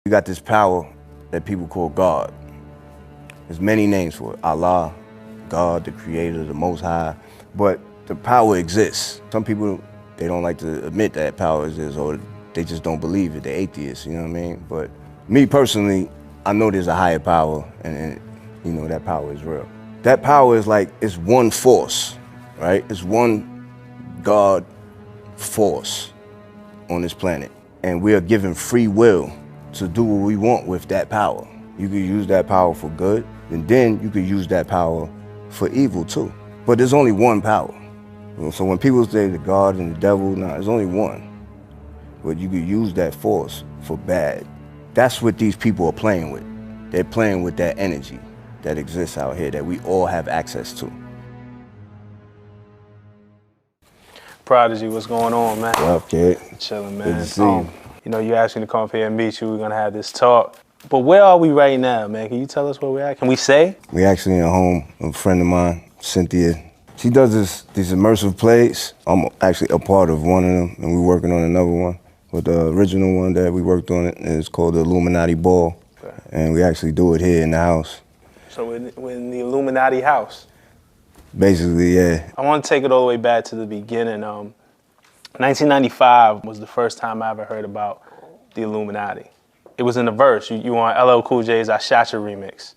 We got this power that people call God. There's many names for it. Allah, God, the creator, the most high. But the power exists. Some people, they don't like to admit that power exists, or they just don't believe it. They're atheists, you know what I mean? But me personally, I know there's a higher power, and you know, that power is real. That power is like, it's one force, right? It's one God force on this planet. And we are given free will to do what we want with that power. You could use that power for good, and then you could use that power for evil too. But there's only one power. So when people say the God and the devil, nah, there's only one. But you could use that force for bad. That's what these people are playing with. They're playing with that energy that exists out here that we all have access to. Prodigy, what's going on, man? What up, kid? Chilling, man. Good to see you. You know, you asked me to come up here and meet you. We're gonna have this talk. But where are we right now, man? Can you tell us where we're at? Can we say? We actually in a home of a friend of mine, Cynthia. She does these immersive plays. I'm actually a part of one of them, and we're working on another one. But the original one that we worked on is called the Illuminati Ball. Okay. And we actually do it here in the house. So we're in the Illuminati house? Basically, yeah. I want to take it all the way back to the beginning. 1995 was the first time I ever heard about the Illuminati. It was in the verse. You on LL Cool J's I Shot Your remix.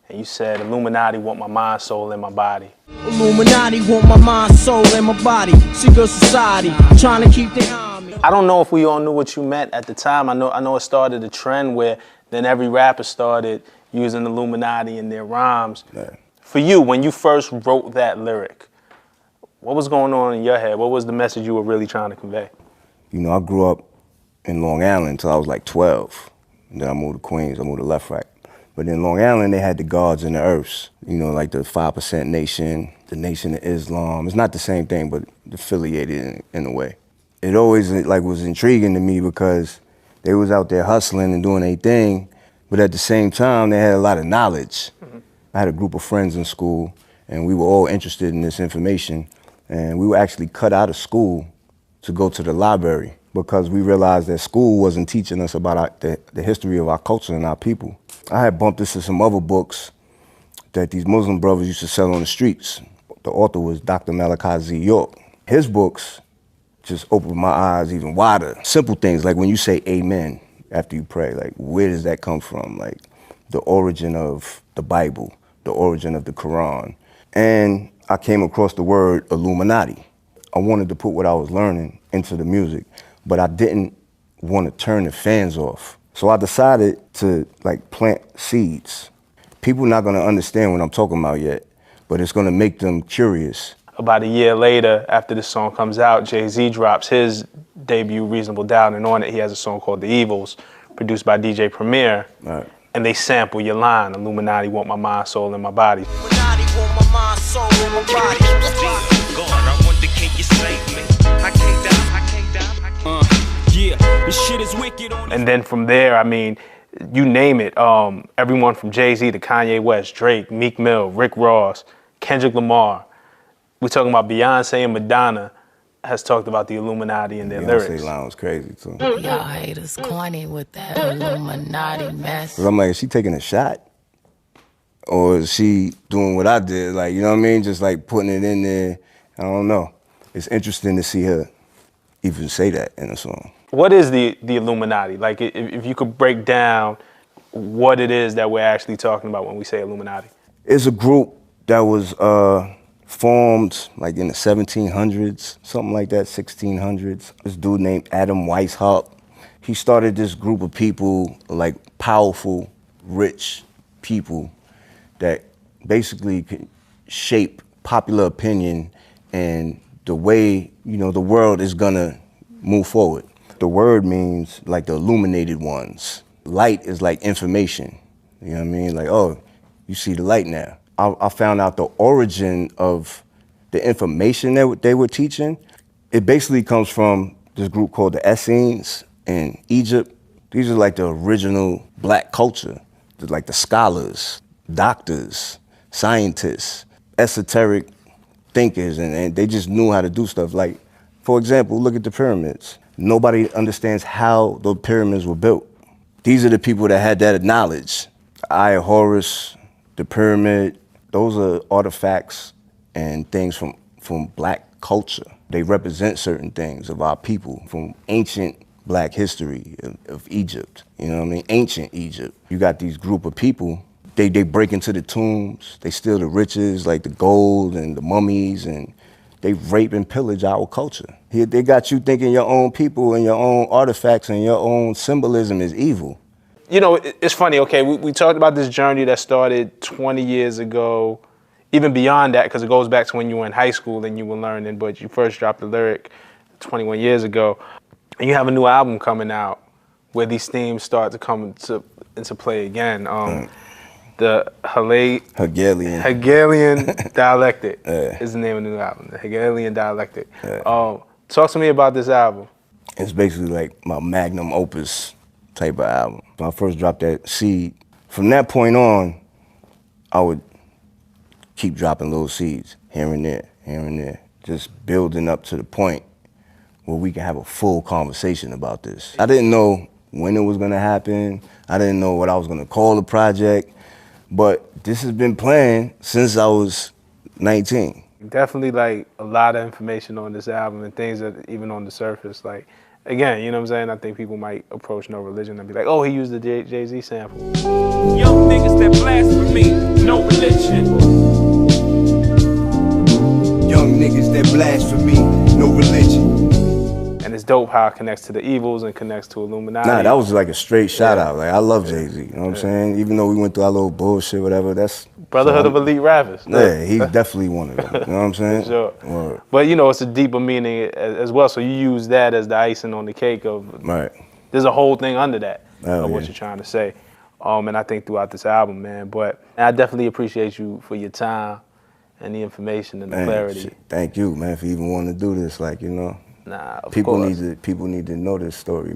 And you said, Illuminati want my mind, soul, and my body. Illuminati want my mind, soul, and my body. Secret society, trying to keep their eye on me. I don't know if we all knew what you meant at the time. I know it started a trend where then every rapper started using Illuminati in their rhymes. Yeah. For you, when you first wrote that lyric, what was going on in your head? What was the message you were really trying to convey? You know, I grew up in Long Island until I was like 12. And then I moved to Queens, I moved to Left Right. But in Long Island, they had the gods and the earths. You know, like the 5% Nation, the Nation of Islam. It's not the same thing, but affiliated in a way. It always like was intriguing to me because they was out there hustling and doing their thing, but at the same time, they had a lot of knowledge. Mm-hmm. I had a group of friends in school, and we were all interested in this information. And we were actually cut out of school to go to the library because we realized that school wasn't teaching us about the history of our culture and our people. I had bumped into some other books that these Muslim brothers used to sell on the streets. The author was Dr. Malachi Z. York. His books just opened my eyes even wider. Simple things like when you say amen after you pray, like where does that come from? Like the origin of the Bible, the origin of the Quran. And I came across the word Illuminati. I wanted to put what I was learning into the music, but I didn't want to turn the fans off. So I decided to like plant seeds. People not gonna understand what I'm talking about yet, but it's gonna make them curious. About a year later, after this song comes out, Jay-Z drops his debut Reasonable Doubt, and on it he has a song called The Evils, produced by DJ Premier. Right. And they sample your line, Illuminati want my mind, soul, and my body. Illuminati want my mind, soul, and my body. God, I wonder, can you save me? I can't die. Yeah, this shit is wicked on. And then from there, I mean, you name it. Everyone from Jay-Z to Kanye West, Drake, Meek Mill, Rick Ross, Kendrick Lamar. We're talking about Beyonce and Madonna has talked about the Illuminati in their lyrics. Beyonce line was crazy too. Y'all haters corny with that Illuminati mess. I'm like, is she taking a shot? Or is she doing what I did? Like, you know what I mean? Just like putting it in there. I don't know. It's interesting to see her even say that in a song. What is the Illuminati? Like, if you could break down what it is that we're actually talking about when we say Illuminati. It's a group that was formed like in the 1700s, something like that, 1600s. This dude named Adam Weishaupt. He started this group of people, like powerful, rich people that basically could shape popular opinion and the way, you know, the world is gonna move forward. The word means like the illuminated ones. Light is like information, you know what I mean? Like, oh, you see the light now. I found out the origin of the information that they were teaching. It basically comes from this group called the Essenes in Egypt. These are like the original black culture. They're like the scholars, doctors, scientists, esoteric thinkers, and they just knew how to do stuff. Like, for example, look at the pyramids. Nobody understands how the pyramids were built. these are the people that had that knowledge. Eye of Horus, the pyramid, those are artifacts and things from black culture. They represent certain things of our people from ancient black history of Egypt. You know what I mean? Ancient Egypt. You got these group of people, they break into the tombs, they steal the riches, like the gold and the mummies, and they rape and pillage our culture. Here, they got you thinking your own people and your own artifacts and your own symbolism is evil. You know, it's funny, okay, we talked about this journey that started 20 years ago, even beyond that, because it goes back to when you were in high school and you were learning, but you first dropped the lyric 21 years ago. And you have a new album coming out where these themes start to come into play again. The Hegelian Dialectic is the name of the new album, the Hegelian Dialectic. Talk to me about this album. It's basically like my magnum opus type of album. When I first dropped that seed, from that point on, I would keep dropping little seeds here and there, just building up to the point where we can have a full conversation about this. I didn't know when it was gonna happen. I didn't know what I was gonna call the project, but this has been playing since I was 19. Definitely like a lot of information on this album and things that even on the surface, like, again, you know what I'm saying? I think people might approach No Religion and be like, oh, he used the Jay-Z sample. Young niggas that blasphemy, no religion. Young niggas that blasphemy, no religion. And it's dope how it connects to the evils and connects to Illuminati. Nah, that was like a straight shout out. Like, I love Jay-Z, you know what I'm saying? Even though we went through our little bullshit, whatever, that's... Brotherhood of Elite Rappers. Yeah, he's definitely one of them, you know what I'm saying? Sure. Word. But you know, it's a deeper meaning as well, so you use that as the icing on the cake of... Right. There's a whole thing under that of what yeah. you're trying to say. And I think throughout this album, man, but I definitely appreciate you for your time and the information and the clarity. Shit, thank you, man, for even wanting to do this, like, you know. Nah, of people course. People need to know this story.